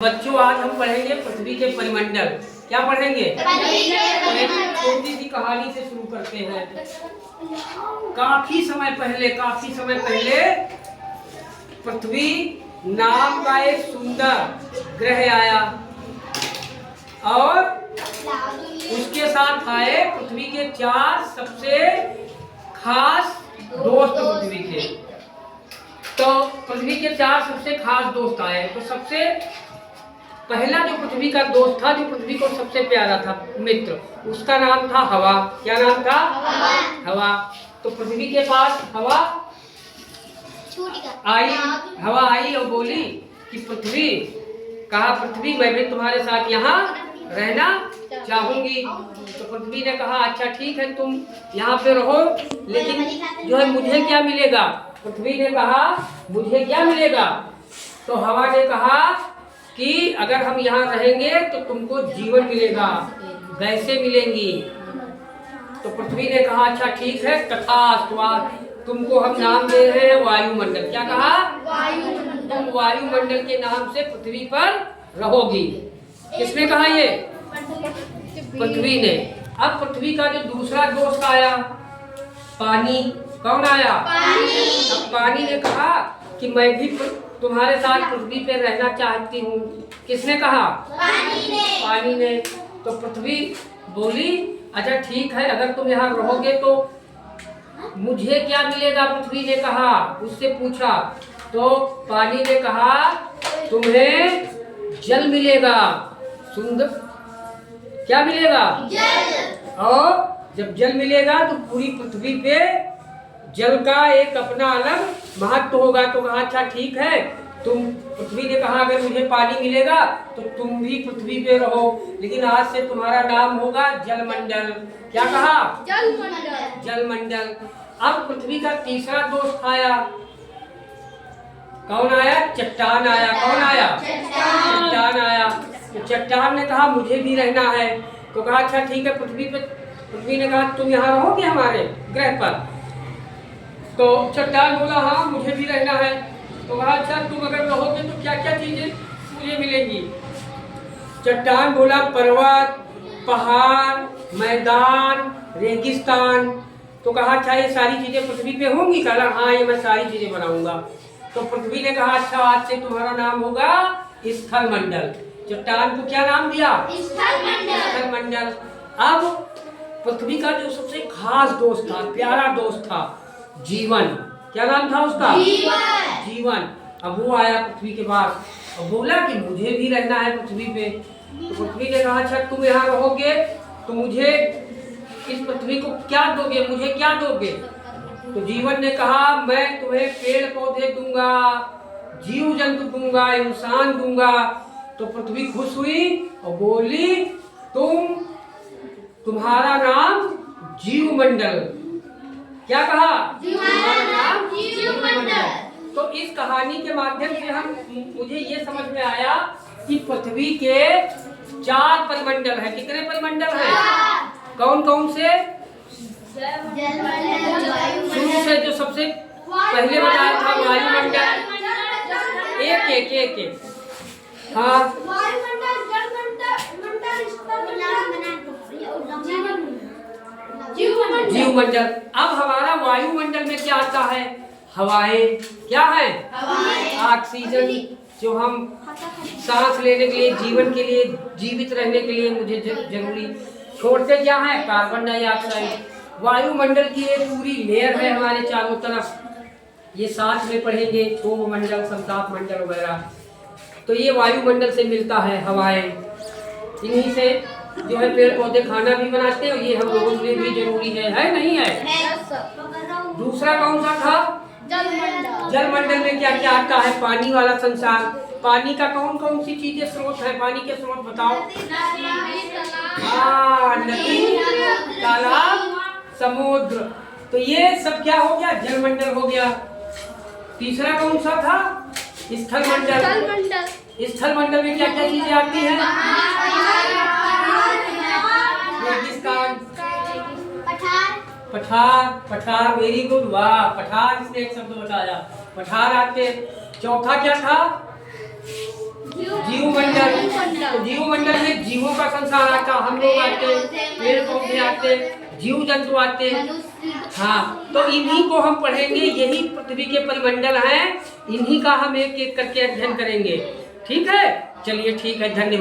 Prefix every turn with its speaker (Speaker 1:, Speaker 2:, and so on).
Speaker 1: बच्चों, आज हम पढ़ेंगे पृथ्वी के परिमंडल। क्या पढ़ेंगे? तो एक छोटी सी कहानी से शुरू करते हैं। काफी समय पहले पृथ्वी नाम का एक सुंदर ग्रह आया और उसके साथ आए पृथ्वी के 4 सबसे खास दोस्त पृथ्वी के। तो पृथ्वी के 4 सबसे खास दोस्त आए। तो सबसे पहला जो पृथ्वी का दोस्त था, जो पृथ्वी को सबसे प्यारा था मित्र, उसका नाम था हवा। क्या नाम था? हवा। तो पृथ्वी के पास हवा आई और बोली कि पृथ्वी मैं भी तुम्हारे साथ यहाँ रहना चाहूंगी। तो पृथ्वी ने कहा अच्छा ठीक है, तुम यहाँ पे रहो, लेकिन जो है मुझे क्या मिलेगा? पृथ्वी ने कहा मुझे क्या मिलेगा? तो हवा ने कहा कि अगर हम यहाँ रहेंगे तो तुमको जीवन मिलेगा, गैसें मिलेंगी। तो पृथ्वी ने कहा अच्छा ठीक है, तथास्तु, तुमको हम नाम दे रहे हैं वायुमंडल। क्या कहा? तुम वायुमंडल के नाम से पृथ्वी पर रहोगी। किसने कहा ये? पृथ्वी ने। अब पृथ्वी का जो दूसरा दोस्त आया पानी। कौन आया? अब पानी ने कहा कि मैं भी तुम्हारे साथ पृथ्वी पे रहना चाहती हूँ। किसने कहा? पानी ने। तो पृथ्वी बोली अच्छा ठीक है, अगर तुम यहाँ रहोगे तो मुझे क्या मिलेगा? पृथ्वी ने कहा, उससे पूछा। तो पानी ने कहा तुम्हें जल मिलेगा। सुंदर, क्या मिलेगा? जल। और जब जल मिलेगा तो पूरी पृथ्वी पे जल का एक अपना अलग महत्व होगा। तो कहा अच्छा ठीक है, तुम, पृथ्वी ने कहा अगर मुझे पानी मिलेगा तो तुम भी पृथ्वी पे रहो, लेकिन आज से तुम्हारा नाम होगा जलमंडल। क्या कहा? जलमंडल। अब पृथ्वी का तीसरा दोस्त आया। कौन आया? चट्टान आया। कौन आया? चट्टान आया। तो चट्टान ने कहा मुझे भी रहना है। तो कहा अच्छा ठीक है, पृथ्वी ने कहा तुम यहाँ रहोगे हमारे ग्रह पर? तो चट्टान बोला हाँ मुझे भी रहना है। तो कहा अच्छा तुम अगर रहोगे तो क्या क्या चीजें मुझे मिलेंगी? चट्टान बोला पर्वत, पहाड़, मैदान, रेगिस्तान। तो कहा अच्छा ये सारी चीजें पृथ्वी पे होंगी? कहा हाँ ये मैं सारी चीजें बनाऊंगा। तो पृथ्वी ने कहा अच्छा आज से तुम्हारा नाम होगा स्थल मंडल। चट्टान को क्या नाम दिया? स्थल मंडल। अब पृथ्वी का जो सबसे खास दोस्त था, प्यारा दोस्त था, जीवन। क्या नाम था उसका? जीवन। अब वो आया पृथ्वी के पास और बोला कि मुझे भी रहना है पृथ्वी पे। तो पृथ्वी ने कहा अच्छा तुम यहाँ रहोगे तो मुझे इस पृथ्वी को क्या दोगे? मुझे क्या दोगे? तो जीवन ने कहा मैं तुम्हें पेड़ पौधे दूंगा, जीव जंतु दूंगा, इंसान दूंगा। तो पृथ्वी खुश हुई और बोली तुम्हारा नाम जीवमंडल। क्या कहा? तुम्हारा नाम जीवमंडल। तो इस कहानी के माध्यम से मुझे ये समझ में आया कि पृथ्वी के 4 परिमंडल हैं। कितने परिमंडल हैं? कौन कौन से? शुरू से जो सबसे पहले बताया था वायुमंडल। एक हाँ, जीवमंडल। अब हमारा वायुमंडल में क्या आता है? हवाएं। क्या है? ऑक्सीजन, जो हम सांस लेने के लिए, जीवन के लिए, जीवित रहने के लिए मुझे जरूरी। छोड़ते क्या है? Carbon dioxide. वायुमंडल की एक पूरी लेयर है हमारे चारों तरफ। ये साथ में पढ़ेंगे, क्षोभ मंडल, संताप मंडल वगैरह। तो ये वायुमंडल से मिलता है हवाएं। इन्हीं से जो है पेड़ पौधे खाना भी बनाते हैं, ये हम लोगों के लिए भी जरूरी है नहीं है? दूसरा कौन सा था? जलमंडल में क्या क्या आता है? पानी वाला संसार। पानी का कौन कौन सी चीजें स्रोत है? पानी के स्रोत बताओ। हाँ, नदी, तालाब, समुद्र। तो ये सब क्या हो गया? जलमंडल हो गया। तीसरा कौन सा था? स्थल मंडल। स्थल मंडल में क्या क्या चीजें आती हैं? रेगिस्तान, पठार। वेरी गुड, वाह, पठार। इसने एक शब्द बताया, पठार आते। चौथा क्या था? जीव मंडल। तो जीव मंडल में जीवों का संसार आता, हम लोग आते, पेड़ पौधे आते, जीव जंतु आते। हाँ, तो इन्हीं को हम पढ़ेंगे, यही पृथ्वी के परिमंडल हैं, इन्हीं का हम एक एक करके अध्ययन करेंगे। ठीक है, चलिए ठीक है, धन्यवाद।